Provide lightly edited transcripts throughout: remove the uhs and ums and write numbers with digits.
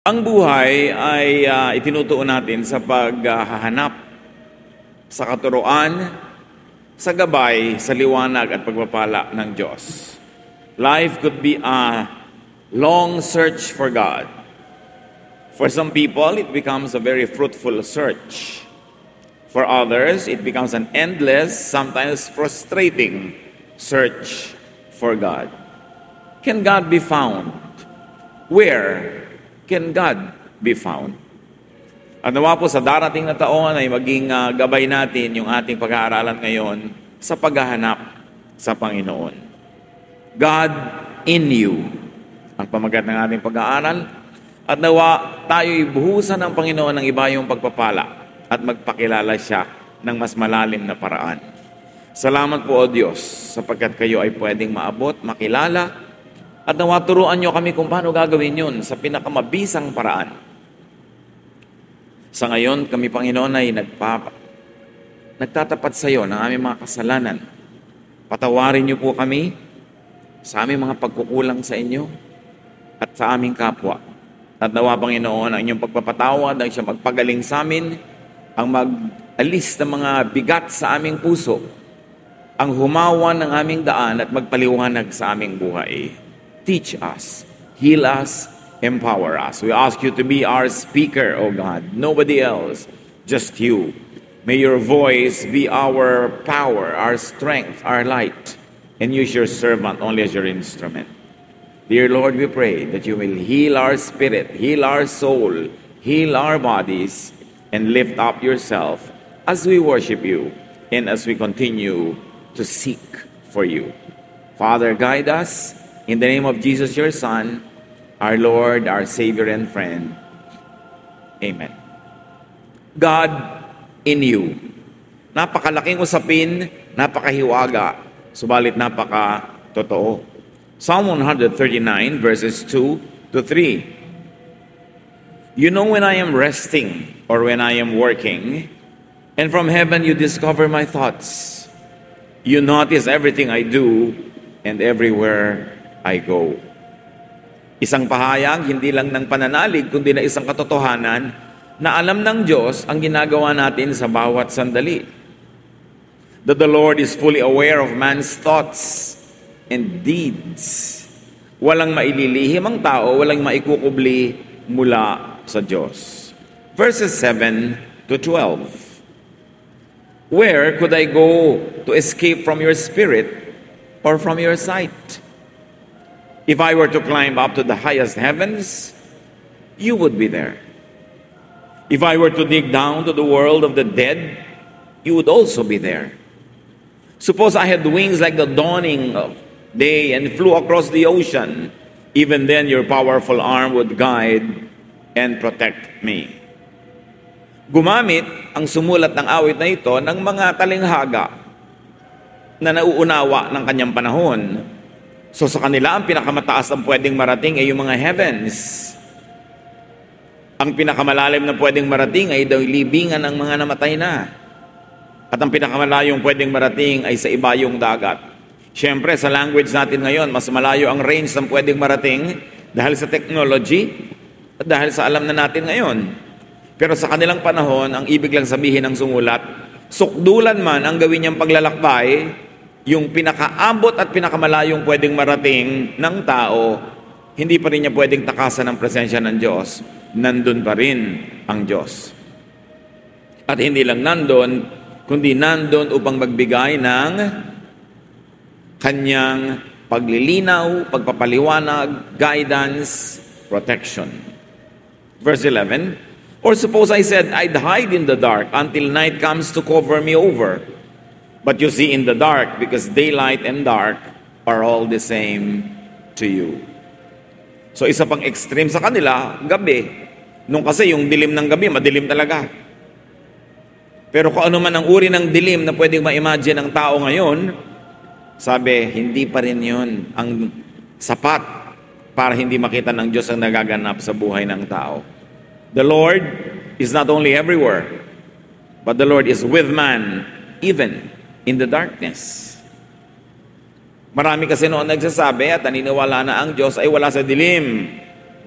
Ang buhay ay itinutuon natin sa paghahanap sa katuruan, sa gabay, sa liwanag at pagpapala ng Diyos. Life could be a long search for God. For some people, it becomes a very fruitful search. For others, it becomes an endless, sometimes frustrating search for God. Can God be found? Where can God be found? At nawa po sa darating na taon ay maging gabay natin yung ating pag-aaralan ngayon sa paghahanap sa Panginoon. God in you ang pamagat ng ating pag-aaral. At nawa tayo'y buhusan ng Panginoon ng iba yung pagpapala at magpakilala siya ng mas malalim na paraan. Salamat po, O Diyos, sapagkat kayo ay pwedeng maabot, makilala, at nawa turuan nyo kami kung paano gagawin yun sa pinakamabisang paraan. Sa ngayon, kami, Panginoon, ay nagtatapat sa iyo ng aming mga kasalanan. Patawarin niyo po kami sa aming mga pagkukulang sa inyo at sa aming kapwa. At nawa, Panginoon, ang inyong pagpapatawad, ang siya magpagaling sa amin, ang mag-alis ng mga bigat sa aming puso, ang humawan ng aming daan at magpaliwanag sa aming buhay. Teach us, heal us, empower us. We ask you to be our speaker, O God. Nobody else, just you. May your voice be our power, our strength, our light, and use your servant only as your instrument. Dear Lord, we pray that you will heal our spirit, heal our soul, heal our bodies, and lift up yourself as we worship you and as we continue to seek for you. Father, guide us. In the name of Jesus, your Son, our Lord, our Savior and friend. Amen. God in you. Napakalaking usapin, napakahiwaga, subalit napaka-totoo. Psalm 139 verses 2 to 3. You know when I am resting or when I am working, and from heaven you discover my thoughts. You notice everything I do and everywhere I go. Isang pahayag, hindi lang ng pananalig, kundi na isang katotohanan na alam ng Diyos ang ginagawa natin sa bawat sandali. That the Lord is fully aware of man's thoughts and deeds. Walang maililihim ang tao, walang maikukubli mula sa Diyos. Verses 7 to 12. Where could I go to escape from your spirit or from your sight? If I were to climb up to the highest heavens, you would be there. If I were to dig down to the world of the dead, you would also be there. Suppose I had wings like the dawning of day and flew across the ocean, even then your powerful arm would guide and protect me. Gumamit ang sumulat ng awit na ito ng mga talinghaga na nauunawa ng kanyang panahon. So sa kanila, ang pinakamataas ang pwedeng marating ay yung mga heavens. Ang pinakamalalim na pwedeng marating ay daw libingan ng mga namatay na. At ang pinakamalayong pwedeng marating ay sa ibayong dagat. Siyempre, sa language natin ngayon, mas malayo ang range ng pwedeng marating dahil sa technology at dahil sa alam na natin ngayon. Pero sa kanilang panahon, ang ibig lang sabihin ng sumulat, sukdulan man ang gawin niyang paglalakbay, yung pinakaabot at pinakamalayong pwedeng marating ng tao, hindi pa rin niya pwedeng takasan ng presensya ng Diyos. Nandun pa rin ang Diyos. At hindi lang nandun, kundi nandun upang magbigay ng kanyang paglilinaw, pagpapaliwanag, guidance, protection. Verse 11, or suppose I said, I'd hide in the dark until night comes to cover me over. But you see in the dark, because daylight and dark are all the same to you. So isa pang extreme sa kanila, gabi. Nung kasi yung dilim ng gabi, madilim talaga. Pero kung ano man ang uri ng dilim na pwedeng ma-imagine ng tao ngayon, sabi, hindi pa rin yun ang sapat para hindi makita ng Diyos ang nagaganap sa buhay ng tao. The Lord is not only everywhere, but the Lord is with man, even in the darkness. Marami kasi noon nagsasabi at naniniwala na ang Diyos ay wala sa dilim.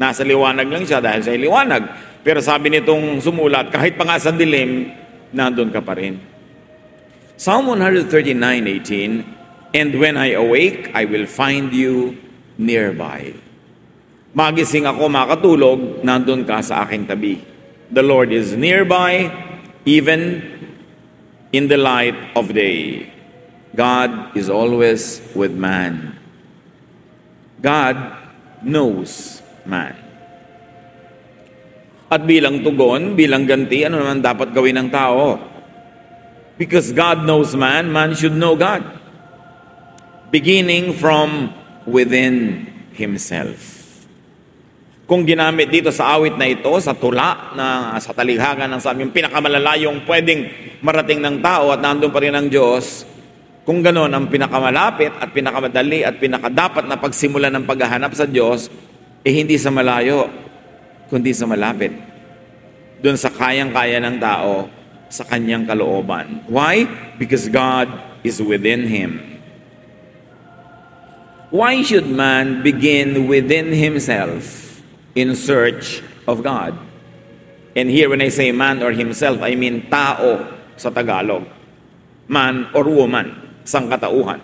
Nasa liwanag lang siya dahil sa liwanag. Pero sabi nitong sumulat, kahit pa nga sa dilim, nandun ka pa rin. Psalm 139:18, and when I awake, I will find you nearby. Magising ako, makatulog, nandun ka sa aking tabi. The Lord is nearby, even in the light of day. God is always with man. God knows man. At bilang tugon, bilang ganti, ano naman dapat gawin ng tao? Because God knows man, man should know God. Beginning from within himself. Kung ginamit dito sa awit na ito, sa tula, na sa talighagan ng sa aming pinakamalalayong pwedeng marating ng tao at nandun pa rin ang Diyos, kung ganon ang pinakamalapit at pinakamadali at pinakadapat na pagsimula ng paghahanap sa Diyos, hindi sa malayo, kundi sa malapit. Doon sa kayang-kaya ng tao, sa kanyang kalooban. Why? Because God is within him. Why should man begin within himself in search of God? And here when I say man or himself, I mean tao sa Tagalog. Man or woman, sangkatauhan.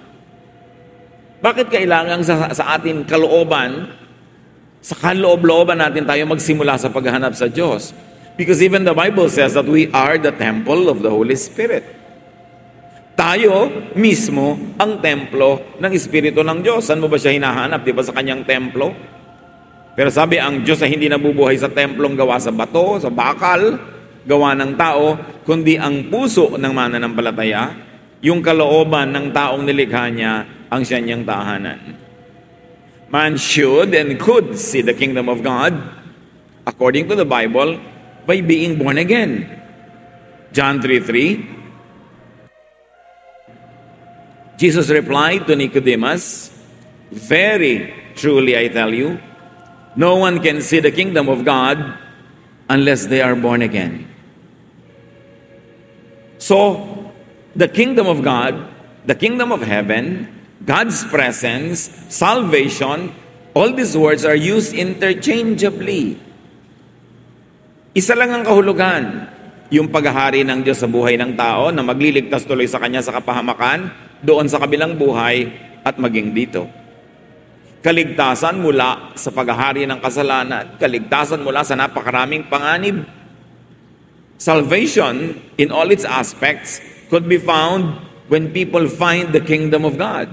Bakit kailangan sa atin kalooban, sa kaloob-looban natin tayo magsimula sa paghahanap sa Diyos? Because even the Bible says that we are the temple of the Holy Spirit. Tayo mismo ang templo ng Espiritu ng Diyos. Saan mo ba siya hinahanap? Di ba sa kanyang templo? Pero sabi, ang Diyos ay hindi nabubuhay sa templong gawa sa bato, sa bakal, gawa ng tao, kundi ang puso ng mananampalataya, yung kalooban ng taong nilikha niya, ang siya niyang tahanan. Man should and could see the kingdom of God, according to the Bible, by being born again. John 3:3, Jesus replied to Nicodemus, very truly I tell you, no one can see the kingdom of God unless they are born again. So, the kingdom of God, the kingdom of heaven, God's presence, salvation, all these words are used interchangeably. Isa lang ang kahulugan, yung paghahari ng Diyos sa buhay ng tao na magliligtas tuloy sa kanya sa kapahamakan, doon sa kabilang buhay at maging dito. Kaligtasan mula sa paghahari ng kasalanan, kaligtasan mula sa napakaraming panganib. Salvation in all its aspects could be found when people find the kingdom of God.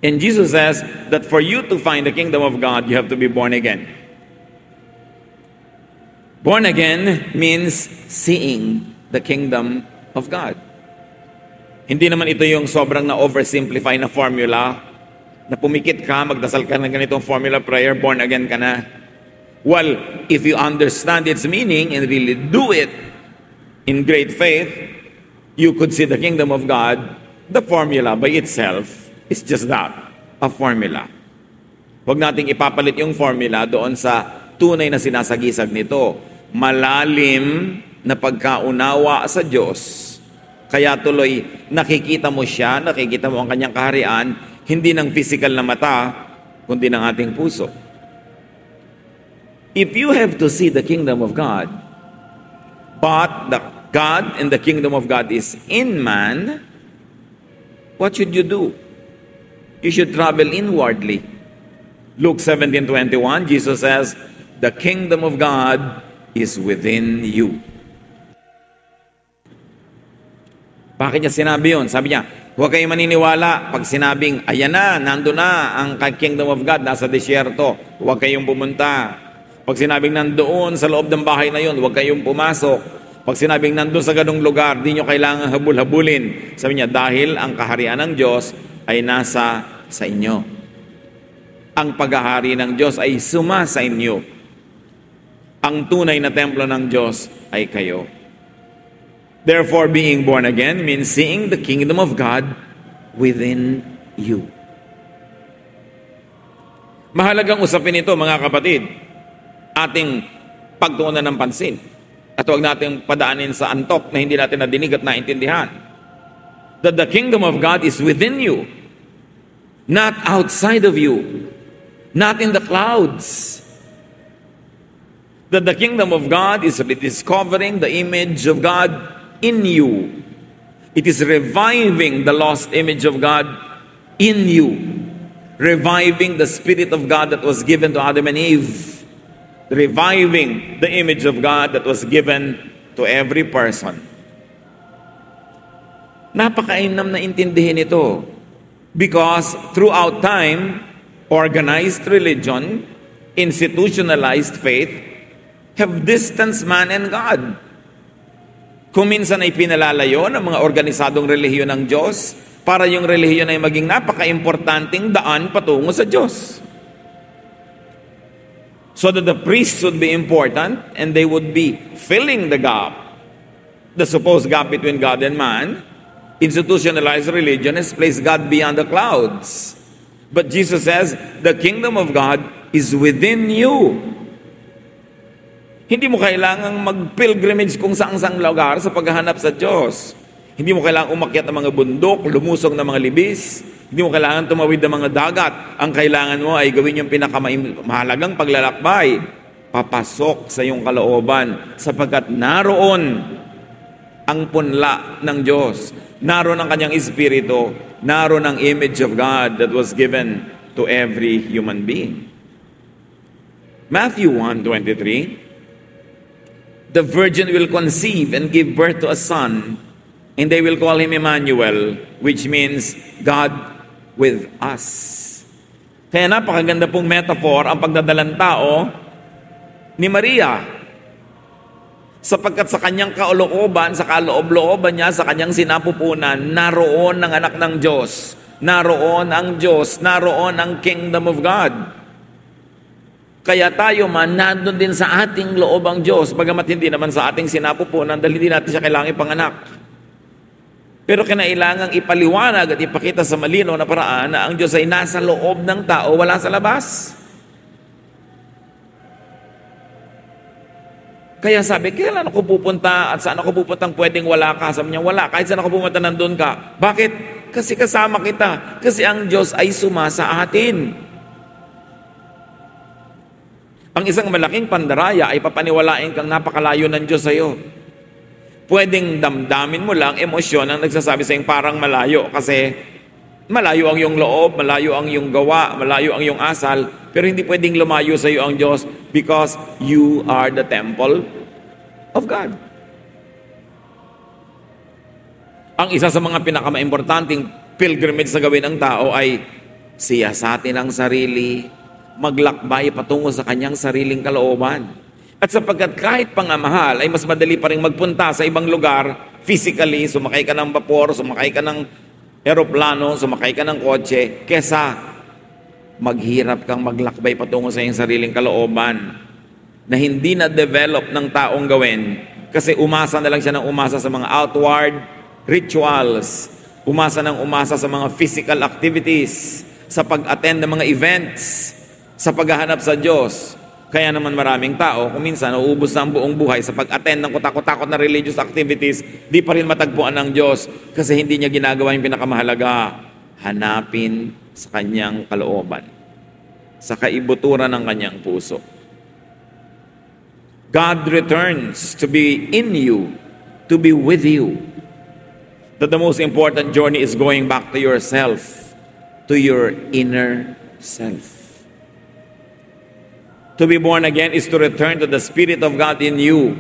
And Jesus says that for you to find the kingdom of God, you have to be born again. Born again means seeing the kingdom of God. Hindi naman ito yung sobrang na-oversimplify na formula na pumikit ka, magdasal ka ng ganitong formula prayer, born again ka na. Well, if you understand its meaning and really do it in great faith, you could see the kingdom of God. The formula by itself is just that, a formula. Huwag nating ipapalit yung formula doon sa tunay na sinasagisag nito. Malalim na pagkaunawa sa Diyos. Kaya tuloy, nakikita mo siya, nakikita mo ang kanyang kaharian, hindi ng physical na mata, kundi ng ating puso. If you have to see the kingdom of God, but the God and the kingdom of God is in man, what should you do? You should travel inwardly. Luke 17:21, Jesus says, the kingdom of God is within you. Bakit niya sinabi yun? Sabi niya, huwag kayong maniniwala pag sinabing, ayan na, nando na ang kingdom of God, nasa disyerto. Huwag kayong pumunta. Pag sinabing nandoon sa loob ng bahay na yun, huwag kayong pumasok. Pag sinabing nandoon sa ganung lugar, di nyo kailangan habul-habulin. Sabi niya, dahil ang kaharian ng Diyos ay nasa sa inyo. Ang paghahari ng Diyos ay suma sa inyo. Ang tunay na templo ng Diyos ay kayo. Therefore, being born again means seeing the kingdom of God within you. Mahalagang usapin ito, mga kapatid, ating pagtuunan ng pansin. At huwag natin padaanin sa antok na hindi natin nadinig at naintindihan. That the kingdom of God is within you, not outside of you, not in the clouds. That the kingdom of God is rediscovering the image of God in you. It is reviving the lost image of God in you. Reviving the Spirit of God that was given to Adam and Eve. Reviving the image of God that was given to every person. Napakainam na intindihin ito. Because throughout time, organized religion, institutionalized faith, have distanced man and God. Kung minsan ay pinalalayo ng mga organisadong relihiyon ng Diyos, para yung relihiyon ay maging napaka-importanting daan patungo sa Diyos. So that the priests would be important and they would be filling the gap, the supposed gap between God and man. Institutionalized religion has placed God beyond the clouds. But Jesus says, the kingdom of God is within you. Hindi mo kailangang mag-pilgrimage kung saang-saang lugar sa paghahanap sa Diyos. Hindi mo kailangang umakyat ng mga bundok, lumusong ng mga libis. Hindi mo kailangan tumawid ng mga dagat. Ang kailangan mo ay gawin yung pinakamahalagang paglalakbay. Papasok sa iyong kalooban sapagkat naroon ang punla ng Diyos. Naroon ang kanyang espiritu. Naroon ang image of God that was given to every human being. Matthew 1:23, the virgin will conceive and give birth to a son, and they will call him Emmanuel, which means God with us. Kaya napakaganda pong metaphor ang pagdadalang tao ni Maria. Sapagkat sa kanyang kalooban, sa kaloob-looban niya, sa kanyang sinapupunan, naroon ang anak ng Diyos. Naroon ang Diyos. Naroon ang kingdom of God. Kaya tayo man, nandun din sa ating loob ang Diyos, bagamat hindi naman sa ating sinapupunan dahil hindi natin siya kailangan ipanganak. Pero kinailangang ipaliwanag at ipakita sa malinaw na paraan na ang Diyos ay nasa loob ng tao, wala sa labas. Kaya sabi, kailan ako pupunta at saan ako pupuntang pwedeng wala ka? Sabi niya, wala. Kahit saan ako pumunta, nandun ka. Bakit? Kasi kasama kita. Kasi ang Diyos ay sumasa atin. Ang isang malaking pandaraya ay papaniwalain kang napakalayo ng Diyos sa iyo. Pwedeng damdamin mo lang emosyon ang nagsasabi sa iyong parang malayo kasi malayo ang iyong loob, malayo ang iyong gawa, malayo ang iyong asal, pero hindi pwedeng lumayo sa iyo ang Diyos because you are the temple of God. Ang isa sa mga pinakamaimportanteng pilgrimage sa gawin ng tao ay siyasatin ang sarili, maglakbay patungo sa kanyang sariling kalooban. At sapagkat kahit pangamahal ay mas madali pa rin magpunta sa ibang lugar, physically, sumakay ka ng vapor, sumakay ka ng eroplano, sumakay ka ng kotse, kesa maghirap kang maglakbay patungo sa iyong sariling kalooban na hindi na-develop ng taong gawin kasi umasa na lang siya ng umasa sa mga outward rituals, umasa ng umasa sa mga physical activities, sa pag-attend ng mga events, sa paghahanap sa Diyos. Kaya naman maraming tao, kung minsan nauubos na ang buong buhay sa pag-attend ng kutakot-takot na religious activities, di pa rin matagpuan ng Diyos kasi hindi niya ginagawa yung pinakamahalaga, hanapin sa kanyang kalooban, sa kaibuturan ng kanyang puso. God returns to be in you, to be with you. That the most important journey is going back to yourself, to your inner self. To be born again is to return to the Spirit of God in you.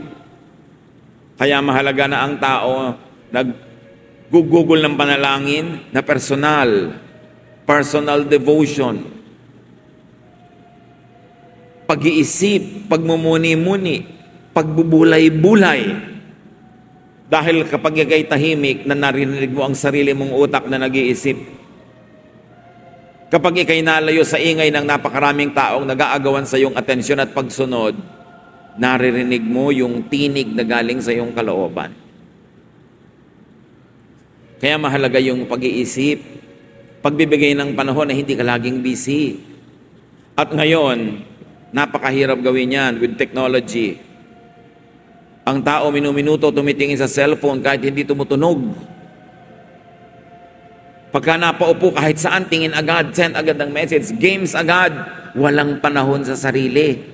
Kaya mahalaga na ang tao naggugugol ng panalangin na personal devotion, pag-iisip, pagmumuni-muni, pagbubulay-bulay. Dahil kapag ikay tahimik na narinig mo ang sarili mong utak na nag-iisip, kapag ikay nalayo sa ingay ng napakaraming taong nag-aagawan sa iyong atensyon at pagsunod, naririnig mo yung tinig na galing sa iyong kalooban. Kaya mahalaga yung pag-iisip, pagbibigay ng panahon na hindi ka laging busy. At ngayon, napakahirap gawin yan with technology. Ang tao minuminuto tumitingin sa cellphone kahit hindi tumutunog. Pagka napaupo kahit saan, tingin agad, send agad ng message, games agad, walang panahon sa sarili.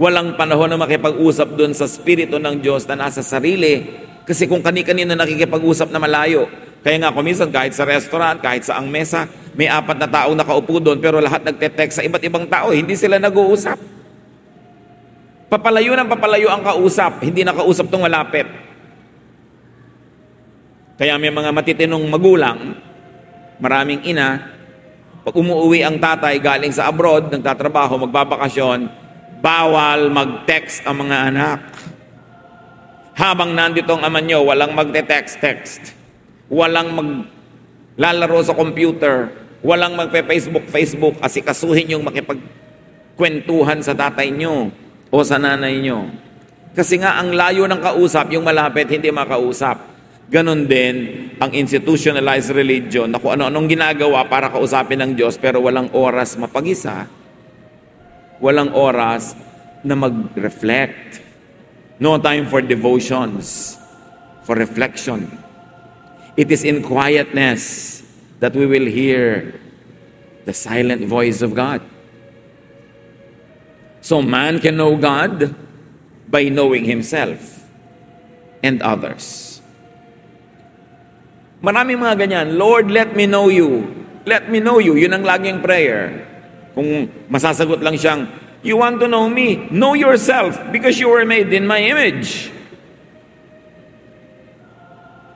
Walang panahon na makipag-usap doon sa Espiritu ng Diyos na nasa sarili. Kasi kung kani-kanino nakikipag-usap na malayo. Kaya nga kuminsan kahit sa restaurant, kahit sa ang mesa, may 4 na taong nakaupo doon pero lahat nagte-text sa iba't ibang tao. Hindi sila nag-uusap. Papalayo ng papalayo ang kausap. Hindi nakausap tong malapit. Kaya may mga matitinong magulang, maraming ina, pag umuwi ang tatay galing sa abroad, nagtatrabaho, magbabakasyon, bawal mag-text ang mga anak. Habang nandito ang ama nyo, walang magte-text-text. Walang maglalaro sa computer. Walang magpe-Facebook. Asikasuhin yung makipagkwentuhan sa tatay nyo o sa nanay nyo. Kasi nga ang layo ng kausap, yung malapit, hindi makausap. Ganon din ang institutionalized religion na kung ano-anong ginagawa para kausapin ng Diyos pero walang oras mapag-isa. Walang oras na mag-reflect. No time for devotions, for reflection. It is in quietness that we will hear the silent voice of God. So man can know God by knowing himself and others. Maraming mga ganyan, Lord, let me know you. Let me know you. Yun ang laging prayer. Kung masasagot lang siyang, you want to know me? Know yourself because you were made in my image.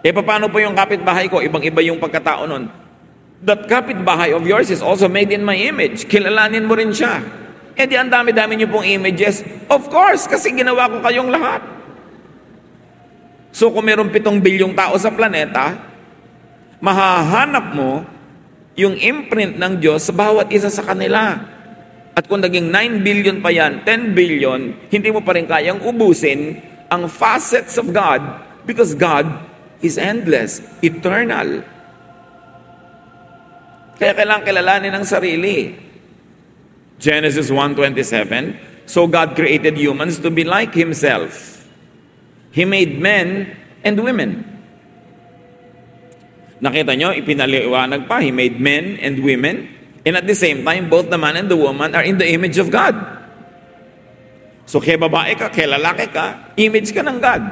Paano po yung kapitbahay ko? Ibang-iba yung pagkatao nun. That kapitbahay of yours is also made in my image. Kilalanin mo rin siya. Di ang dami-dami niyo pong images. Of course, kasi ginawa ko kayong lahat. So kung mayroong 7 bilyong tao sa planeta, mahahanap mo yung imprint ng Diyos sa bawat isa sa kanila. At kung naging 9 billion pa yan, 10 billion, hindi mo pa rin kayang ubusin ang facets of God because God is endless, eternal. Kaya kailangan kilalanin ang sarili. Genesis 1:27, so God created humans to be like Himself. He made men and women. Nakita nyo, ipinaliwanag pa, He made men and women, and at the same time, both the man and the woman are in the image of God. So, kaya babae ka, kaya lalaki ka, image ka ng God.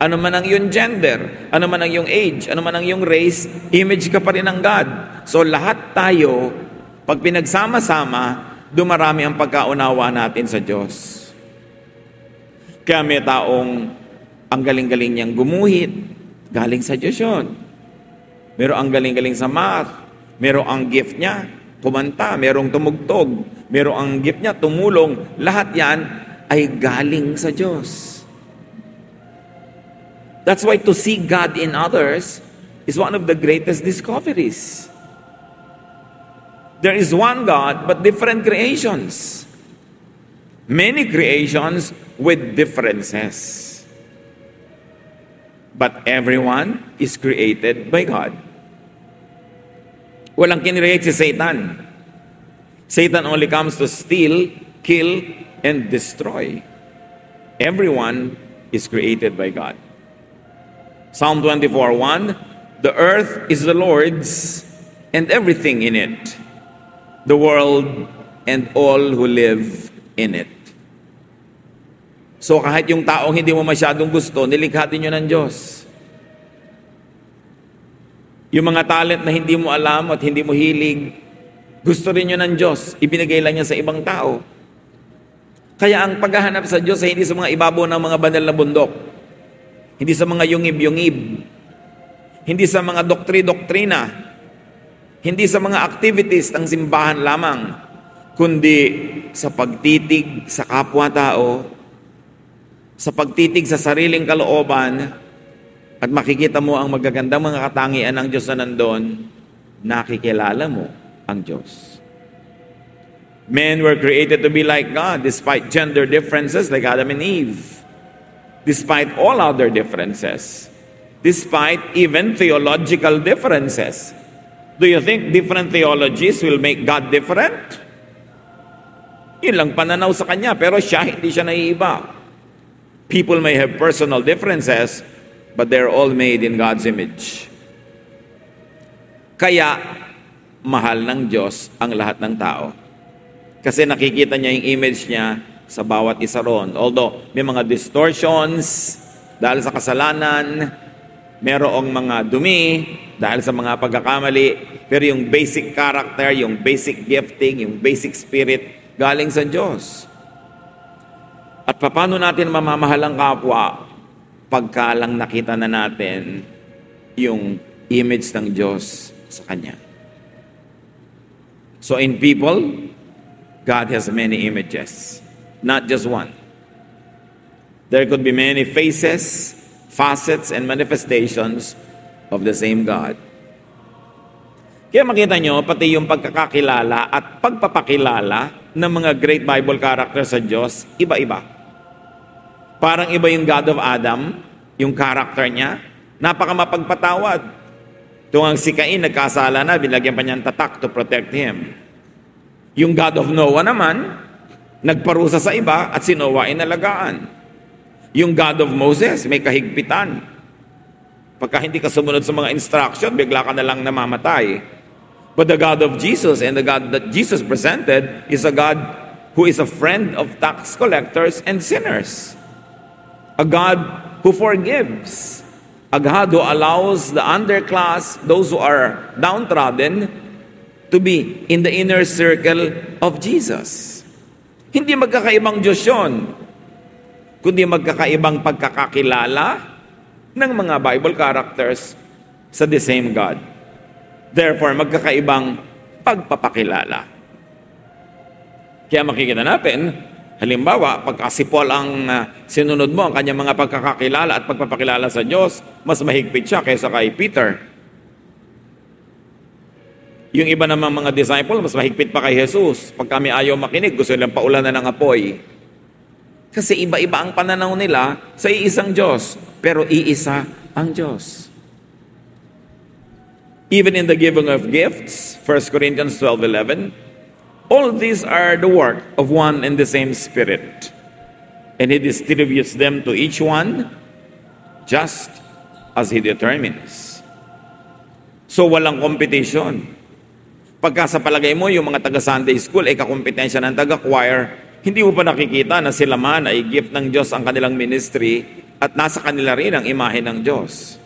Ano man ang iyong gender, ano man ang iyong age, ano man ang iyong race, image ka pa rin ng God. So, lahat tayo, pag pinagsama-sama, dumarami ang pagkaunawa natin sa Diyos. Kaya may taong ang galing-galing niyang gumuhit, galing sa Diyos yun. Meron ang galing-galing sa math. Meron ang gift niya, kumanta. Merong tumugtog. Meron ang gift niya, tumulong. Lahat yan ay galing sa Diyos. That's why to see God in others is one of the greatest discoveries. There is one God, but different creations. Many creations with differences. But everyone is created by God. Walang kinreate si Satan. Satan only comes to steal, kill, and destroy. Everyone is created by God. Psalm 24:1, the earth is the Lord's and everything in it, the world and all who live in it. So kahit yung taong hindi mo masyadong gusto, nilikha din yun ng Diyos. Yung mga talent na hindi mo alam at hindi mo hilig, gusto rin yun ng Diyos. Ibinigay lang niya sa ibang tao. Kaya ang paghahanap sa Diyos ay hindi sa mga ibabaw ng mga banal na bundok. Hindi sa mga yungib-yungib. Hindi sa mga doktri-doktrina. Hindi sa mga activities ng simbahan lamang. Kundi sa pagtitig sa kapwa-tao, sa pagtitig sa sariling kalooban, at makikita mo ang magagandang mga katangian ng Diyos na nandun, nakikilala mo ang Diyos. Men were created to be like God despite gender differences like Adam and Eve. Despite all other differences. Despite even theological differences. Do you think different theologies will make God different? Yun lang pananaw sa Kanya, pero hindi siya naiiba. People may have personal differences, but they're all made in God's image. Kaya, mahal ng Diyos ang lahat ng tao. Kasi nakikita niya yung image niya sa bawat isa ron. Although may mga distortions dahil sa kasalanan, merong mga dumi dahil sa mga pagkakamali, pero yung basic character, yung basic gifting, yung basic spirit, galing sa Diyos. At paano natin mamamahal ang kapwa pagka lang nakita na natin yung image ng Diyos sa Kanya. So in people, God has many images, not just one. There could be many faces, facets, and manifestations of the same God. Kaya makita nyo, pati yung pagkakakilala at pagpapakilala ng mga great Bible characters sa Diyos, iba-iba. Parang iba yung God of Adam, yung character niya, napakamapagpatawad. Tungang si Cain, nagkasala na, binagyan pa niyang tatak to protect him. Yung God of Noah naman, nagparusa sa iba at si Noah inalagaan. Yung God of Moses, may kahigpitan. Pagka hindi ka sumunod sa mga instruction, bigla ka na lang namamatay. But the God of Jesus and the God that Jesus presented is a God who is a friend of tax collectors and sinners. A God who forgives. A God who allows the underclass, those who are downtrodden, to be in the inner circle of Jesus. Hindi magkakaibang Diyos yun, kundi magkakaibang pagkakakilala ng mga Bible characters sa the same God. Therefore, magkakaibang pagpapakilala. Kaya makikita natin, halimbawa, pagka si Paul ang sinunod mo, ang kanyang mga pagkakakilala at pagpapakilala sa Diyos, mas mahigpit siya kaysa kay Peter. Yung iba namang mga disciple, mas mahigpit pa kay Jesus. Pag kami ayaw makinig, gusto nilang paulanan ng apoy. Kasi iba-iba ang pananaw nila sa iisang Diyos, pero iisa ang Diyos. Even in the giving of gifts, 1 Corinthians 12:11, all these are the work of one and the same Spirit, and He distributes them to each one just as He determines. So walang competition. Pagka sa palagay mo, yung mga taga-Sunday school ay kakompetensya ng taga-choir, hindi mo pa nakikita na sila man ay gift ng Diyos ang kanilang ministry at nasa kanila rin ang imahe ng Diyos.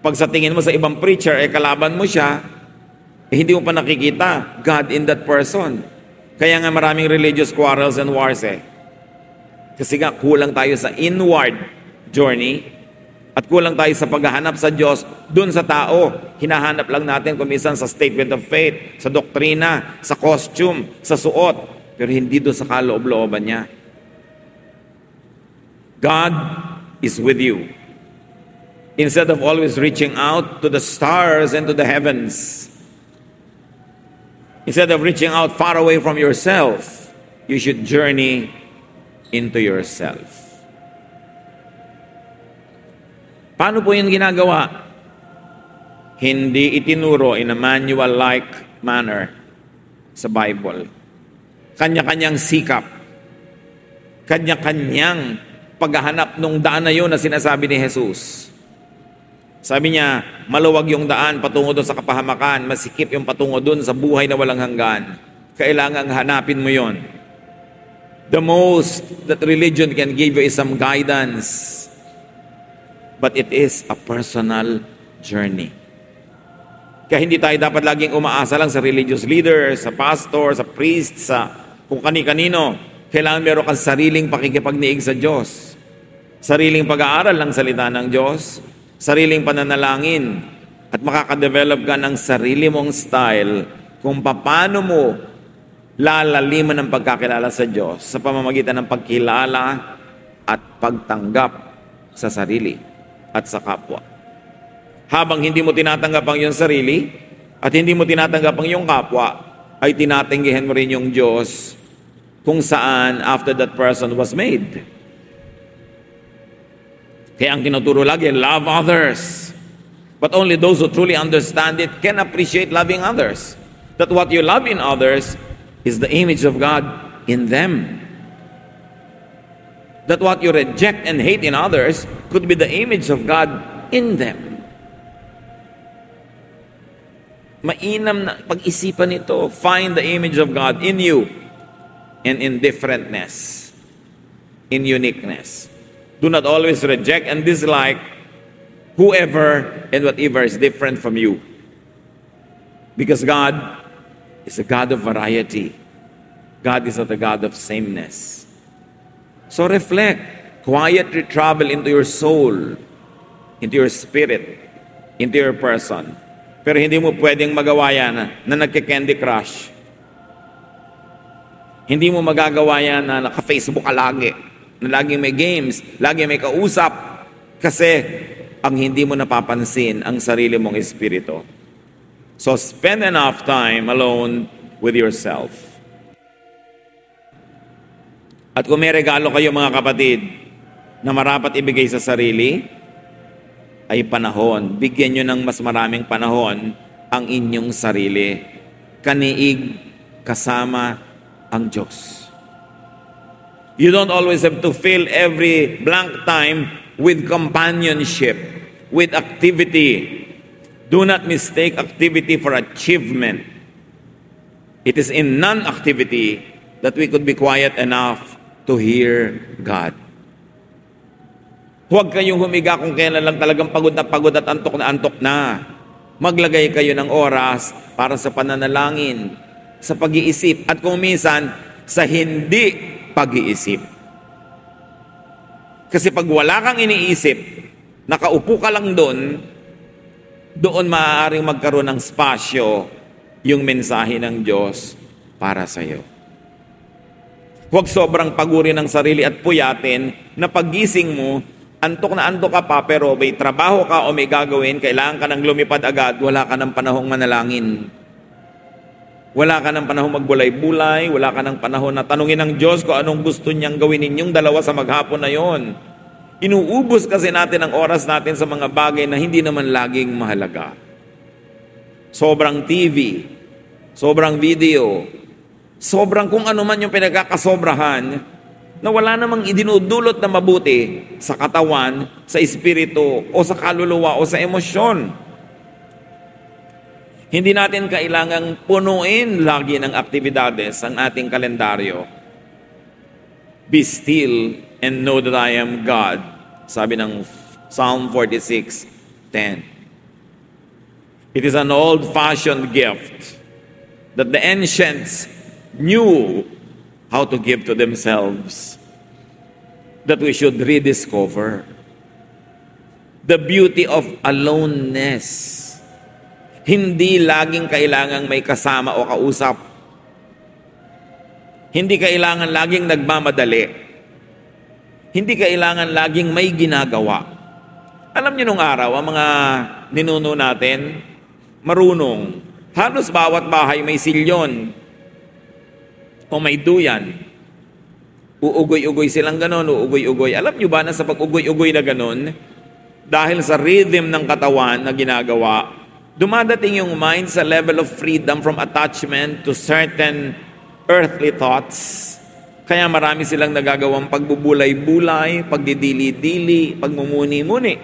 Pag sa tingin mo sa ibang preacher, kalaban mo siya, hindi mo pa nakikita God in that person. Kaya nga maraming religious quarrels and wars Kasi nga kulang tayo sa inward journey at kulang tayo sa paghahanap sa Diyos dun sa tao. Hinahanap lang natin kumisan sa statement of faith, sa doktrina, sa costume, sa suot, pero hindi dun sa kaloob-looban niya. God is with you. Instead of always reaching out to the stars and to the heavens, instead of reaching out far away from yourself, you should journey into yourself. Paano po yung ginagawa? Hindi itinuro in a manual-like manner sa Bible. Kanya-kanyang sikap, kanya-kanyang paghahanap ng daan na yun na sinasabi ni Jesus. Sabi niya, maluwag yung daan patungo doon sa kapahamakan, masikip yung patungo doon sa buhay na walang hanggan. Kailangang hanapin mo yon. The most that religion can give you is some guidance. But it is a personal journey. Kaya hindi tayo dapat laging umaasa lang sa religious leaders, sa pastor, sa priest, sa kung kani-kanino. Kailangan meron kang sariling pakikipagniig sa Diyos. Sariling pag-aaral ng salita ng Diyos. Sariling pananalangin. At makakadevelop ka ng sarili mong style kung paano mo lalaliman ng pagkakilala sa Diyos sa pamamagitan ng pagkilala at pagtanggap sa sarili at sa kapwa. Habang hindi mo tinatanggap ang iyong sarili at hindi mo tinatanggap ang iyong kapwa, ay tinatanggihan mo rin yung Diyos kung saan after that person was made. Kaya ang tinuturo lagi, love others. But only those who truly understand it can appreciate loving others. That what you love in others is the image of God in them. That what you reject and hate in others could be the image of God in them. Mainam na pag-isipan ito. Find the image of God in you and indifferentness. in uniqueness. Do not always reject and dislike whoever and whatever is different from you. Because God is a God of variety. God is not a God of sameness. So reflect, quietly travel into your soul, into your spirit, into your person. Pero hindi mo pwedeng magawa yan na nagke-Candy Crush. Hindi mo magagawa yan na naka-Facebook ka lagi, na laging may games, laging may kausap, kasi ang hindi mo napapansin ang sarili mong espiritu. So spend enough time alone with yourself. At kung may regalo kayo mga kapatid na marapat ibigay sa sarili, ay panahon. Bigyan nyo ng mas maraming panahon ang inyong sarili. Kaniig kasama ang Diyos. You don't always have to fill every blank time with companionship, with activity. Do not mistake activity for achievement. It is in non-activity that we could be quiet enough to hear God. Huwag kayong humiga kung kailan lang talagang pagod at antok na. Maglagay kayo ng oras para sa pananalangin, sa pag-iisip, at kung minsan, sa hindi pag-iisip. Kasi pag wala kang iniisip, nakaupo ka lang doon maaaring magkaroon ng spasyo yung mensahe ng Diyos para sa iyo. Huwag sobrang paguri ng sarili at puyatin na paggising mo, antok na antok ka pa, pero may trabaho ka o may gagawin, kailangan ka nang lumipad agad, wala ka ng panahong manalangin. Wala ka ng panahong magbulay-bulay, wala ka ng panahon na tanungin ng Diyos kung anong gusto niyang gawin ninyong dalawa sa maghapon na yon. Inuubos kasi natin ang oras natin sa mga bagay na hindi naman laging mahalaga. Sobrang TV, sobrang video, sobrang kung ano man yung pinagkakasobrahan, na wala namang idinudulot na mabuti sa katawan, sa espiritu, o sa kaluluwa, o sa emosyon. Hindi natin kailangang punuin lagi ng aktibidades ang ating kalendaryo. Be still and know that I am God. Sabi ng Psalm 46:10. It is an old-fashioned gift that the ancients knew how to give to themselves, that we should rediscover the beauty of aloneness. Hindi laging kailangang may kasama o kausap. Hindi kailangan laging nagmamadali. Hindi kailangan laging may ginagawa. Alam niyo nung araw, ang mga ninuno natin, marunong. Halos bawat bahay may silyon o may duyan. Uugoy-ugoy silang ganon, uugoy-ugoy. Alam niyo ba na sa pag-ugoy-ugoy na ganon, dahil sa rhythm ng katawan na ginagawa, dumadating yung mind sa level of freedom from attachment to certain earthly thoughts. Kaya marami silang nagagawang pagbubulay-bulay, pagdidili-dili, pagmumuni-muni.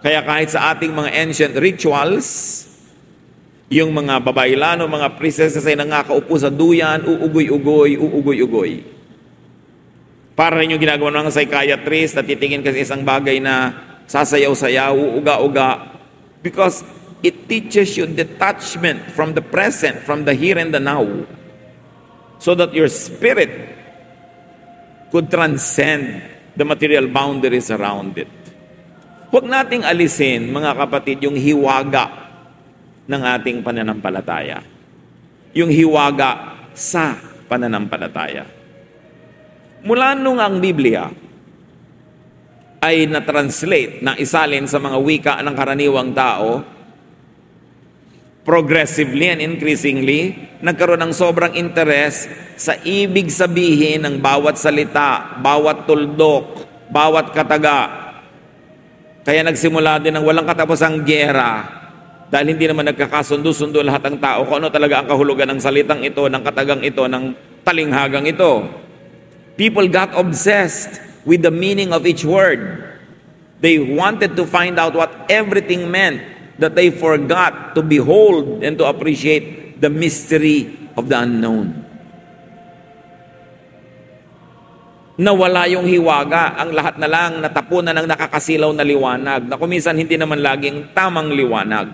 Kaya kahit sa ating mga ancient rituals, yung mga babaylano, mga princesses ay nangakaupo sa duyan, uugoy-ugoy, uugoy-ugoy. Para rin yung ginagawa ng psychiatrist na titingin kasi isang bagay na sasayaw-sayaw, uuga-uga, because it teaches you detachment from the present, from the here and the now, so that your spirit could transcend the material boundaries around it. Huwag nating alisin, mga kapatid, yung hiwaga ng ating pananampalataya. Yung hiwaga sa pananampalataya. Mula nung ang Biblia ay na-translate, na isalin sa mga wika ng karaniwang tao, progressively and increasingly, nagkaroon ng sobrang interes sa ibig sabihin ng bawat salita, bawat tuldok, bawat kataga. Kaya nagsimula din ng walang katapusang giyera, dahil hindi naman nagkakasundo-sundo lahat ng tao kung ano talaga ang kahulugan ng salitang ito, ng katagang ito, ng talinghagang ito. People got obsessed with the meaning of each word. They wanted to find out what everything meant, that they forgot to behold and to appreciate the mystery of the unknown. nawala yung hiwaga, ang lahat na lang natapunan ng nakakasilaw na liwanag, na kuminsan hindi naman laging tamang liwanag.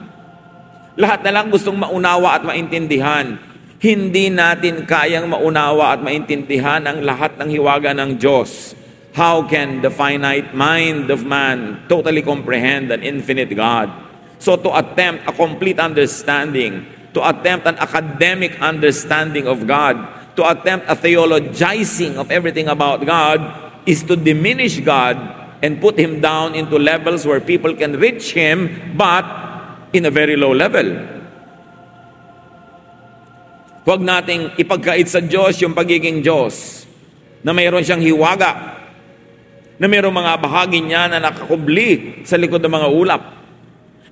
Lahat na lang gustong maunawa at maintindihan. Hindi natin kayang maunawa at maintindihan ang lahat ng hiwaga ng Diyos. How can the finite mind of man totally comprehend an infinite God? So to attempt a complete understanding, to attempt an academic understanding of God, to attempt a theologizing of everything about God is to diminish God and put Him down into levels where people can reach Him, but in a very low level. Huwag nating ipagkait sa Diyos yung pagiging Diyos, na mayroon siyang hiwaga, na mayroong mga bahagi niya na nakakubli sa likod ng mga ulap,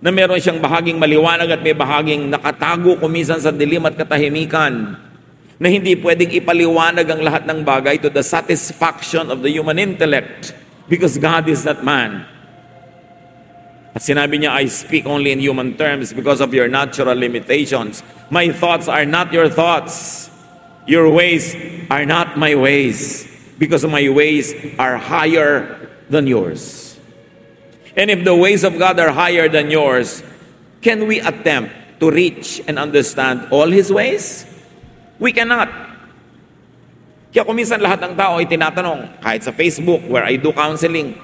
na mayroon siyang bahaging maliwanag at may bahaging nakatago kumisan sa dilim at katahimikan, na hindi pwedeng ipaliwanag ang lahat ng bagay to the satisfaction of the human intellect, because God is not man. At sinabi niya, I speak only in human terms because of your natural limitations. My thoughts are not your thoughts. Your ways are not my ways, because my ways are higher than yours. And if the ways of God are higher than yours, can we attempt to reach and understand all His ways? We cannot. Kaya kuminsan lahat ng tao ay tinatanong, kahit sa Facebook where I do counseling,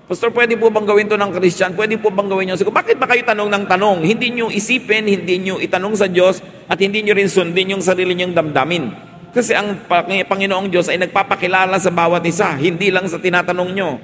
Pastor, pwede po bang gawin to ng Christian? Pwede po bang gawin nyo? Sabi ko, bakit ba kayo tanong ng tanong? Hindi nyo isipin, hindi nyo itanong sa Diyos, at hindi nyo rin sundin yung sarili nyong damdamin. Kasi ang Panginoong Diyos ay nagpapakilala sa bawat isa, hindi lang sa tinatanong nyo,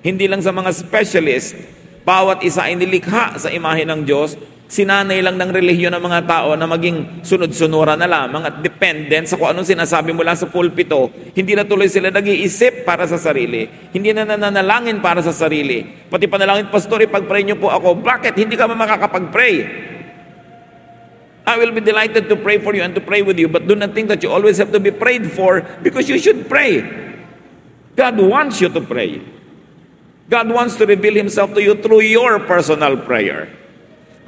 hindi lang sa mga specialist. Bawat isa ay nilikha sa imahe ng Diyos. Sinanay lang ng relihiyon ng mga tao na maging sunod-sunura na lamang at dependent sa kung anong sinasabi mula sa pulpito. Hindi na tuloy sila nag-iisip para sa sarili. Hindi na nananalangin para sa sarili. Pati panalangin, Pastor, ipag-pray niyo po ako. Bakit? Hindi ka makakapag-pray. I will be delighted to pray for you and to pray with you, but do not think that you always have to be prayed for, because you should pray. God wants you to pray. God wants to reveal Himself to you through your personal prayer.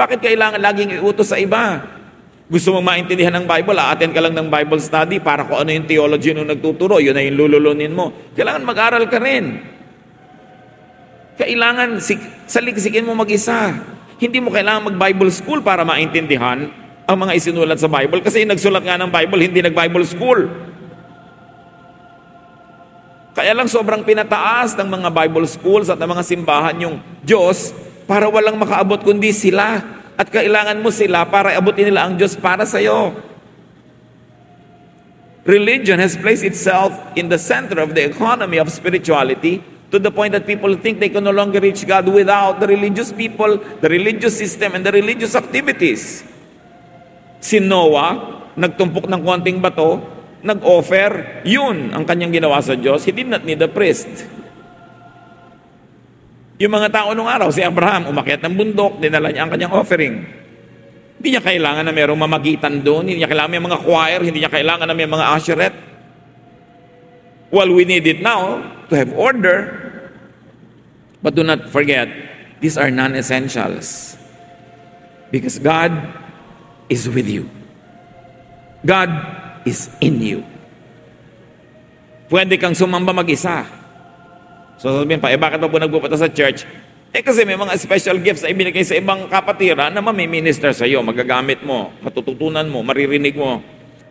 Bakit kailangan laging iutos sa iba? Gusto mong maintindihan ng Bible, attend ka lang ng Bible study para kung ano yung theology nung nagtuturo, yun na yung lululunin mo. Kailangan mag-aral ka rin. Kailangan saliksikin mo mag-isa. Hindi mo kailangan mag-Bible school para maintindihan ang mga isinulat sa Bible, kasi yung nagsulat nga ng Bible, hindi nag-Bible school. Kaya lang sobrang pinataas ng mga Bible schools at ng mga simbahan yung Diyos, para walang makaabot kundi sila. At kailangan mo sila para abutin nila ang Diyos para sa iyo. Religion has placed itself in the center of the economy of spirituality, to the point that people think they can no longer reach God without the religious people, the religious system, and the religious activities. Si Noah, nagtumpok ng konting bato, nag-offer, yun ang kanyang ginawa sa Diyos. He did not need a priest. Yung mga tao nung araw, si Abraham, umakyat ng bundok, dinala niya ang kanyang offering. Hindi niya kailangan na mayroong mamagitan doon, hindi niya kailangan may mga choir, hindi niya kailangan na may mga usherette. Well, we need it now to have order. But do not forget, these are non-essentials. Because God is with you. God is in you. Pwede kang sumamba mag-isa. So sabihin pa, bakit pa po nagpupunta sa church? Kasi may mga special gifts na ibinigay sa ibang kapatiran na mamiminister sa iyo, magagamit mo, matututunan mo, maririnig mo.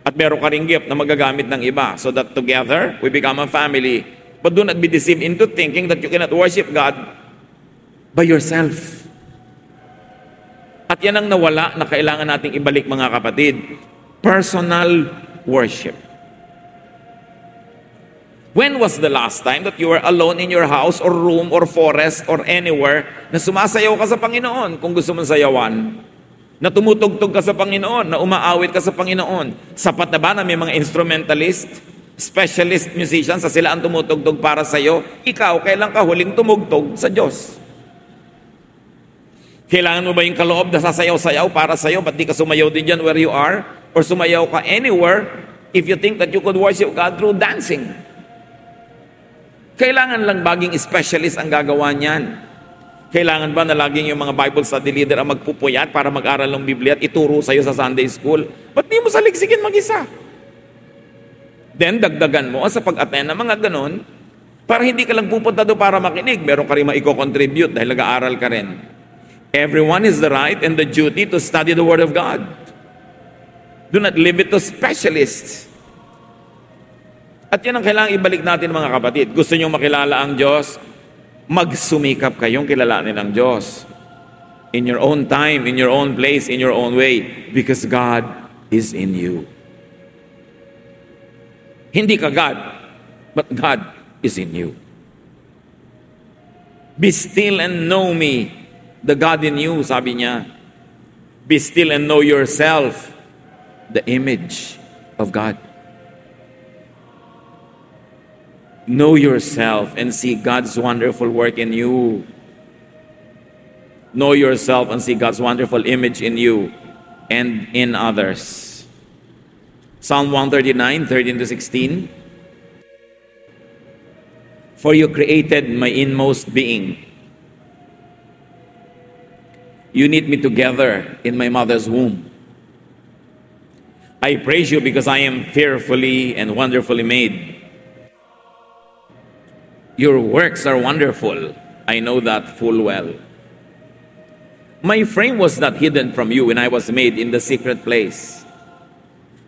At meron ka ring gift na magagamit ng iba, so that together, we become a family. But do not be deceived into thinking that you cannot worship God by yourself. At yan ang nawala na kailangan nating ibalik, mga kapatid. Personal worship. When was the last time that you were alone in your house or room or forest or anywhere na sumasayaw ka sa Panginoon kung gusto mong sayawan? Na tumutugtog ka sa Panginoon, na umaawit ka sa Panginoon? Sapat na ba na may mga instrumentalist, specialist musicians, sa sila ang tumutugtog para sa iyo? Ikaw, kailan ka huling tumugtog sa Diyos? Kailangan mo ba yung kaloob na sasayaw-sayaw para sa iyo? Ba't di ka sumayaw din dyan where you are? Or sumayaw ka anywhere if you think that you could worship God through dancing? Kailangan lang baging specialist ang gagawa niyan? Kailangan ba na laging yung mga Bible study leader ang magpupuyat para mag-aral ng Biblia at ituro sa'yo sa Sunday school? Ba't di mo saliksikin mag-isa? Then, dagdagan mo sa pag-attend ng mga ganon, Para hindi ka lang pupunta doon para makinig, meron ka rin maiko-contribute dahil nag-aaral ka rin. Everyone has the right and the duty to study the Word of God. Do not leave it to specialists. At yan ang kailangang ibalik natin mga kapatid. Gusto nyo makilala ang Diyos? Magsumikap kayong kilalanin ang Diyos. In your own time, in your own place, in your own way. Because God is in you. Hindi ka God, but God is in you. Be still and know me, the God in you, sabi niya. Be still and know yourself, the image of God. Know yourself and see God's wonderful work in you. Know yourself and see God's wonderful image in you and in others. Psalm 139, 13-16. For you created my inmost being. You knit me together in my mother's womb. I praise you because I am fearfully and wonderfully made. Your works are wonderful. I know that full well. My frame was not hidden from you when I was made in the secret place,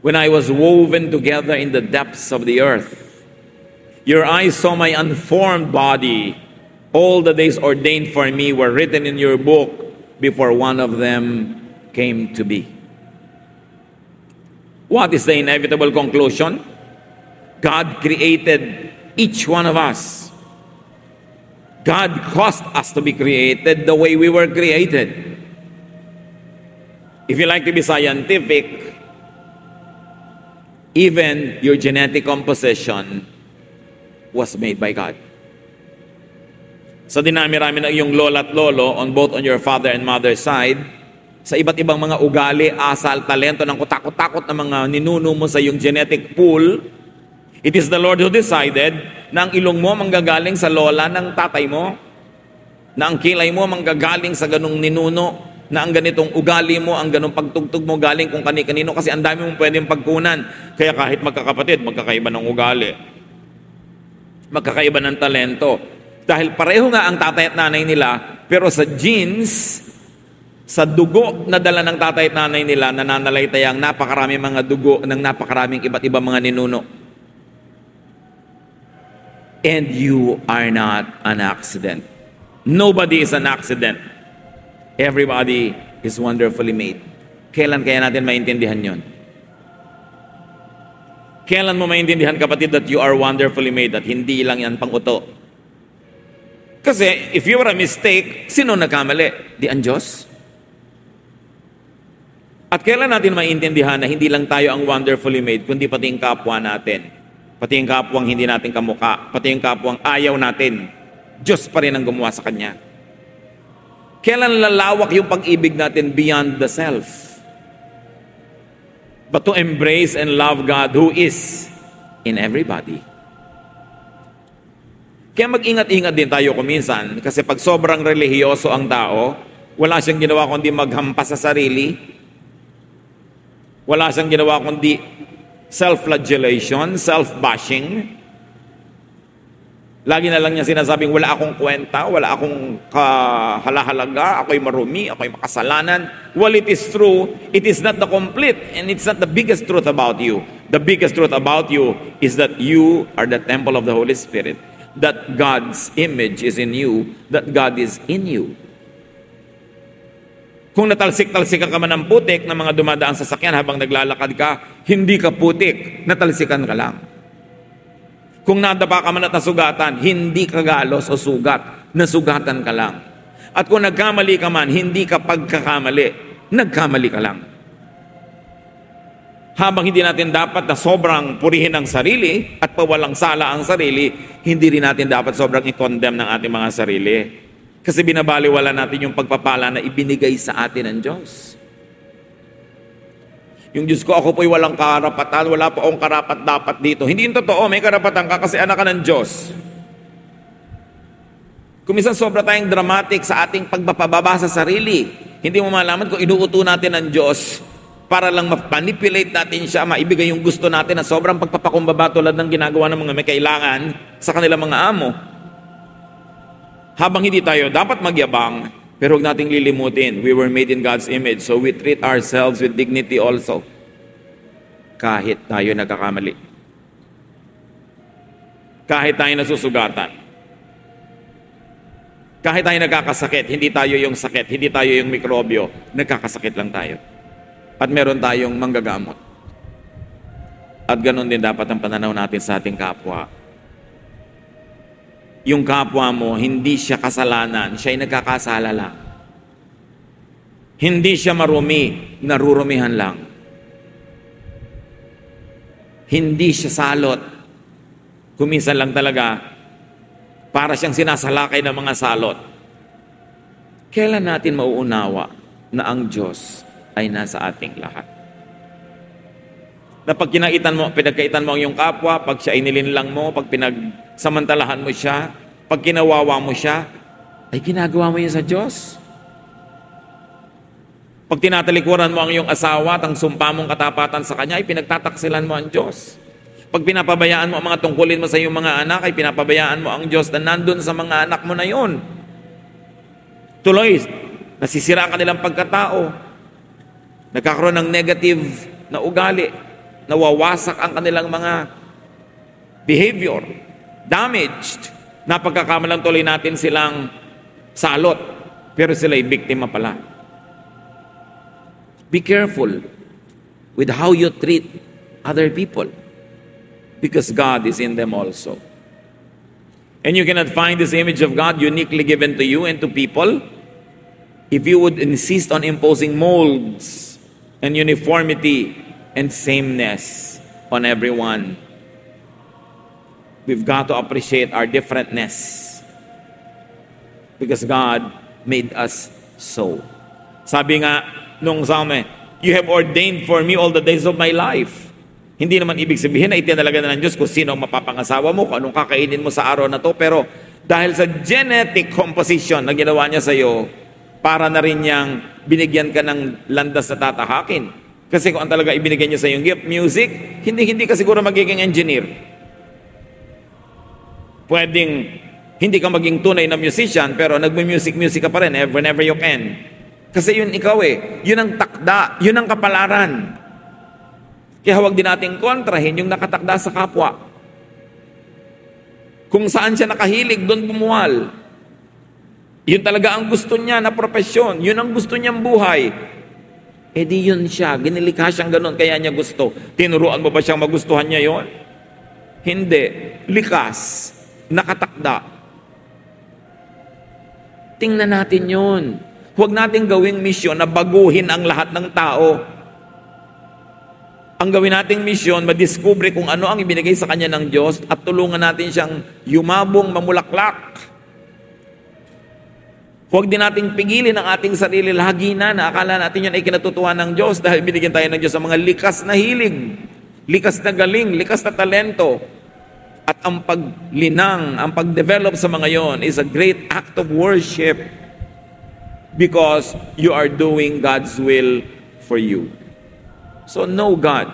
when I was woven together in the depths of the earth. Your eyes saw my unformed body. All the days ordained for me were written in your book before one of them came to be. What is the inevitable conclusion? God created each one of us. God caused us to be created the way we were created. If you like to be scientific, even your genetic composition was made by God. Sa dinami-rami ng iyong lola at lolo, on both on your father and mother's side, sa iba't ibang mga ugali, asal, talento ng kutakot-takot na mga ninuno mo sa iyong genetic pool, it is the Lord who decided na ang ilong mo manggagaling sa lola ng tatay mo, na ang kilay mo manggagaling sa ganong ninuno, na ang ganitong ugali mo, ang ganong pagtugtog mo galing kung kani-kanino, kasi ang dami mong pwedeng pagkunan. Kaya kahit magkakapatid, magkakaiba ng ugali, magkakaiba ng talento. Dahil pareho nga ang tatay at nanay nila, pero sa genes, sa dugo na dala ng tatay at nanay nila, nananalaytay ang napakaraming mga dugo ng napakaraming iba't ibang mga ninuno. And you are not an accident. Nobody is an accident. Everybody is wonderfully made. Kailan kaya natin maintindihan yon? Kailan mo maintindihan, kapatid, that you are wonderfully made, at hindi lang yan pang-uto? Kasi if you were a mistake, sino nagkamali? Di ang Diyos? At kailan natin maintindihan na hindi lang tayo ang wonderfully made, kundi pati yung kapwa natin? Pati yung kapwang hindi natin kamukha, pati yung kapwang ayaw natin, Diyos pa rin ang gumawa sa Kanya. Kailan lalawak yung pag-ibig natin beyond the self? But to embrace and love God who is in everybody. Kaya mag-ingat-ingat din tayo kuminsan, kasi pag sobrang relihiyoso ang tao, wala siyang ginawa kundi maghampas sa sarili, wala siyang ginawa kundi self-flagellation, self-bashing. Lagi na lang niya sinasabing, wala akong kwenta, wala akong kahalahalaga, ako'y marumi, ako'y makasalanan. Well, it is true. It is not the complete, and it's not the biggest truth about you. The biggest truth about you is that you are the temple of the Holy Spirit, that God's image is in you, that God is in you. Kung natalsik-talsikan ka man ng putik ng mga dumadaan sa sakyan habang naglalakad ka, hindi ka putik, natalsikan ka lang. Kung nadapa ka man at nasugatan, hindi ka galos o sugat, nasugatan ka lang. At kung nagkamali ka man, hindi ka pagkakamali, nagkamali ka lang. Habang hindi natin dapat na sobrang purihin ang sarili at pawalang sala ang sarili, hindi rin natin dapat sobrang i-condemn ng ating mga sarili. Kasi binabaliwala natin yung pagpapala na ibinigay sa atin ng Diyos. Yung Diyos ko, ako po'y walang karapatan, wala pa akong karapat-dapat dito. Hindi yung totoo, may karapatan ka kasi anak ka ng Diyos. Kung minsan sobra tayong dramatic sa ating pagpapababa sa sarili, hindi mo malaman kung inuuto natin ng Diyos para lang ma-manipulate natin siya, maibigay yung gusto natin na sobrang pagpapakumbaba tulad ng ginagawa ng mga may kailangan sa kanilang mga amo. Habang hindi tayo dapat magyabang, pero huwag nating lilimutin, we were made in God's image, so we treat ourselves with dignity also. Kahit tayo nagkakamali. Kahit tayo nasusugatan. Kahit tayo nagkakasakit, hindi tayo yung sakit, hindi tayo yung mikrobyo, nagkakasakit lang tayo. At meron tayong manggagamot. At ganun din dapat ang pananaw natin sa ating kapwa. Yung kapwa mo, hindi siya kasalanan, siya ay nagkakasala lang. Hindi siya marumi, narurumihan lang. Hindi siya salot. Kuminsan lang talaga, para siyang sinasalakay ng mga salot. Kailan natin mauunawa na ang Diyos ay nasa ating lahat? Na pag kinaitan mo, pinagkaitan mo ang iyong kapwa, pag siya ay nilinlang mo, pag pinagsamantalahan mo siya, pag kinawawa mo siya, ay ginagawa mo yun sa Diyos. Pag tinatalikuran mo ang iyong asawa at ang sumpa mong katapatan sa kanya, ay pinagtataksilan mo ang Diyos. Pag pinapabayaan mo ang mga tungkulin mo sa iyong mga anak, ay pinapabayaan mo ang Diyos na nandun sa mga anak mo na yun. Tuloy, nasisira ka nilang pagkatao. Nagkakaroon ng negative na ugali. Nawawasak ang kanilang mga behavior. Damaged. Napagkakamalang tuloy natin silang salot. Pero sila'y biktima pala. Be careful with how you treat other people. Because God is in them also. And you cannot find this image of God uniquely given to you and to people if you would insist on imposing molds and uniformity and sameness on everyone. We've got to appreciate our differentness because God made us so. Sabi nga nung Psalm, you have ordained for me all the days of my life. Hindi naman ibig sabihin na itinalaga na ng Diyos kung sino ang mapapangasawa mo, kung anong kakainin mo sa araw na to, pero dahil sa genetic composition na ginawa niya sa iyo, para na rin niyang binigyan ka ng landas na tatahakin. Kasi kung ang talaga ibinigay niya sa iyong gift, music, hindi ka siguro magiging engineer. Pwedeng hindi ka maging tunay na musician, pero nagme-music ka pa rin whenever you can. Kasi yun ikaw yun ang takda, yun ang kapalaran. Kaya huwag din nating kontrahin yung nakatakda sa kapwa. Kung saan siya nakahilig, doon bumuwal. Yun talaga ang gusto niya na propesyon. Yun ang gusto niyang buhay. Eh di yun siya. Ginilikha siyang ganun, kaya niya gusto. Tinuruan mo ba siyang magustuhan niya yon? Hindi. Likas. Nakatakda. Tingnan natin yun. Huwag natin gawing misyon na baguhin ang lahat ng tao. Ang gawin nating misyon, madiskubre kung ano ang ibinigay sa kanya ng Diyos at tulungan natin siyang yumabong, mamulaklak. Huwag din nating pigilin ang ating sarili lagi na akala natin yun ay kinatutuwa ng Diyos dahil binigyan tayo ng Diyos sa mga likas na hilig, likas na galing, likas na talento. At ang paglinang, ang pagdevelop sa mga yon is a great act of worship because you are doing God's will for you. So know God.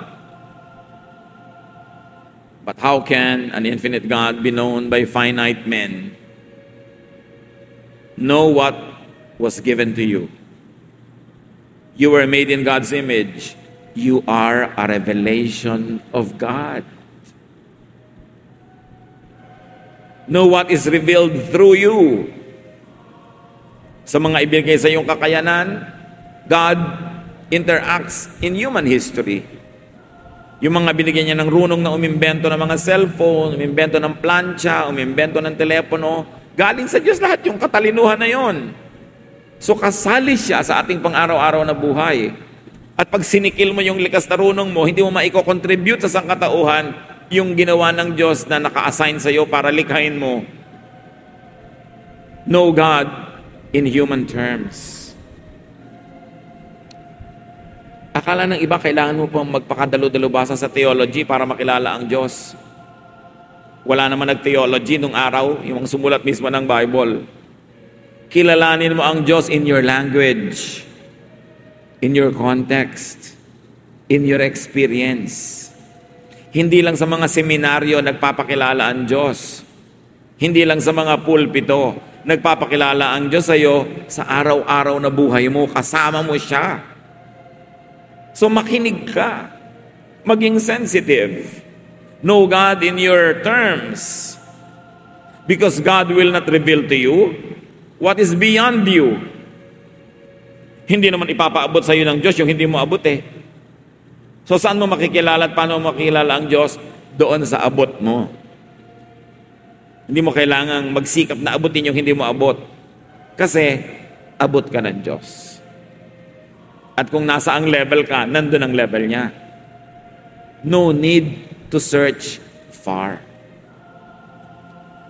But how can an infinite God be known by finite men? Know what was given to you. You were made in God's image. You are a revelation of God. Know what is revealed through you. Sa mga ibigay sa iyong kakayanan, God interacts in human history. Yung mga binigyan niya ng runong na umimbento ng mga cellphone, umimbento ng plancha, umimbento ng telepono, galing sa Diyos lahat yung katalinuhan na yon. So kasali siya sa ating pang-araw-araw na buhay. At pag sinikil mo yung likas na runong mo, hindi mo maiko-contribute sa sangkatauhan yung ginawa ng Diyos na naka-assign sa iyo para likhain mo. Know God in human terms. Akala ng iba, kailangan mo pang magpakadalo-dalubasa sa theology para makilala ang Diyos. Wala naman nag-theology nung araw, yung sumulat mismo ng Bible. Kilalanin mo ang Diyos in your language, in your context. in your experience. Hindi lang sa mga seminaryo nagpapakilala ang Diyos. Hindi lang sa mga pulpito nagpapakilala ang Diyos sa iyo, sa araw-araw na buhay mo, kasama mo siya. So makinig ka. Maging sensitive. Know God in your terms. Because God will not reveal to you what is beyond you. Hindi naman ipapaabot sa iyo ng Diyos yung hindi mo abot eh. So saan mo makikilala at paano mo makikilala ang Diyos? Doon sa abot mo. Hindi mo kailangang magsikap na abutin yung hindi mo abot. Kasi abot ka ng Diyos. At kung nasa ang level ka, nandun ang level niya. No need to search far.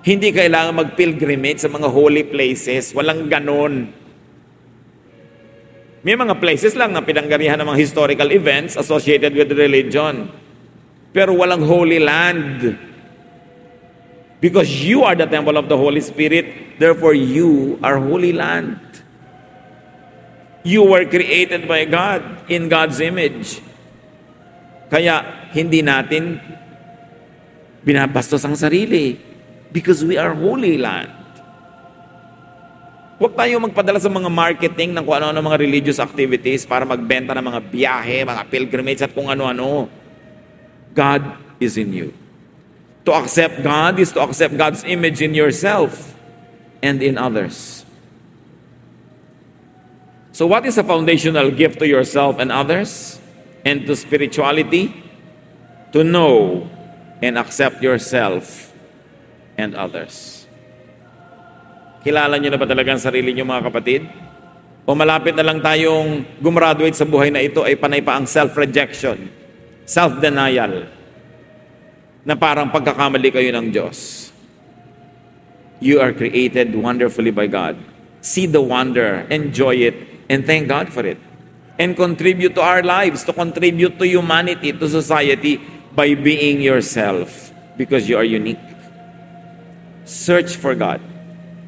Hindi kailangan mag-pilgrimage sa mga holy places. Walang ganon. May mga places lang na pinanggarihan ng mga historical events associated with religion. Pero walang holy land. Because you are the temple of the Holy Spirit, therefore you are holy land. You were created by God in God's image. Kaya hindi natin binabastos ang sarili because we are holy land. Huwag tayo magpadala sa mga marketing ng kung ano-ano mga religious activities para magbenta ng mga biyahe, mga pilgrimage at kung ano-ano. God is in you. To accept God is to accept God's image in yourself and in others. So what is a foundational gift to yourself and others and to spirituality? To know and accept yourself and others. Kilala niyo na ba talaga ang sarili niyo, mga kapatid? O malapit na lang tayong gumraduate sa buhay na ito ay panay pa ang self-rejection, self-denial, na parang pagkakamali kayo ng Diyos. You are created wonderfully by God. See the wonder, enjoy it, and thank God for it. And contribute to our lives, to contribute to humanity, to society, by being yourself, because you are unique. Search for God.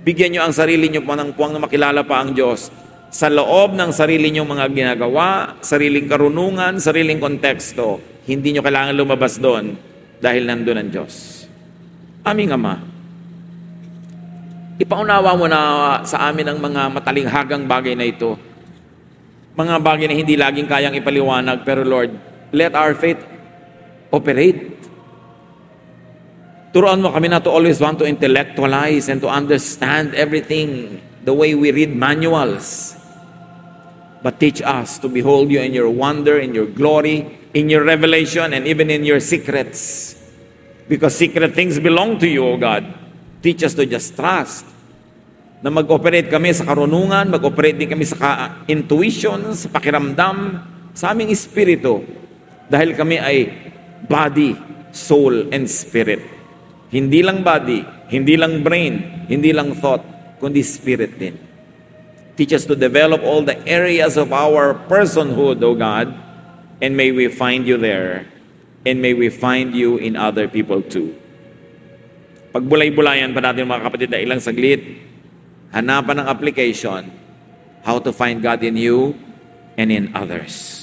Bigyan nyo ang sarili nyo ng puwang na makilala pa ang Diyos sa loob ng sarili nyong mga ginagawa, sariling karunungan, sariling konteksto. Hindi nyo kailangan lumabas doon dahil nandun ang Diyos. Aming Ama, ipaunawa mo na sa amin ang mga matalinghagang bagay na ito. Mga bagay na hindi laging kayang ipaliwanag, pero Lord, let our faith operate. Turuan mo kami na to always want to intellectualize and to understand everything the way we read manuals. But teach us to behold you in your wonder, in your glory, in your revelation, and even in your secrets. Because secret things belong to you, O God. Teach us to just trust. Na mag-operate kami sa karunungan, mag-operate din kami sa intuition, sa pakiramdam, sa aming espiritu. Dahil kami ay body, soul, and spirit. Hindi lang body, hindi lang brain, hindi lang thought, kundi spirit din. Teach us to develop all the areas of our personhood, O God, and may we find you there, and may we find you in other people too. Pagbulay-bulayan pa natin, mga kapatid, na ilang saglit, hanapan ng application, how to find God in you and in others.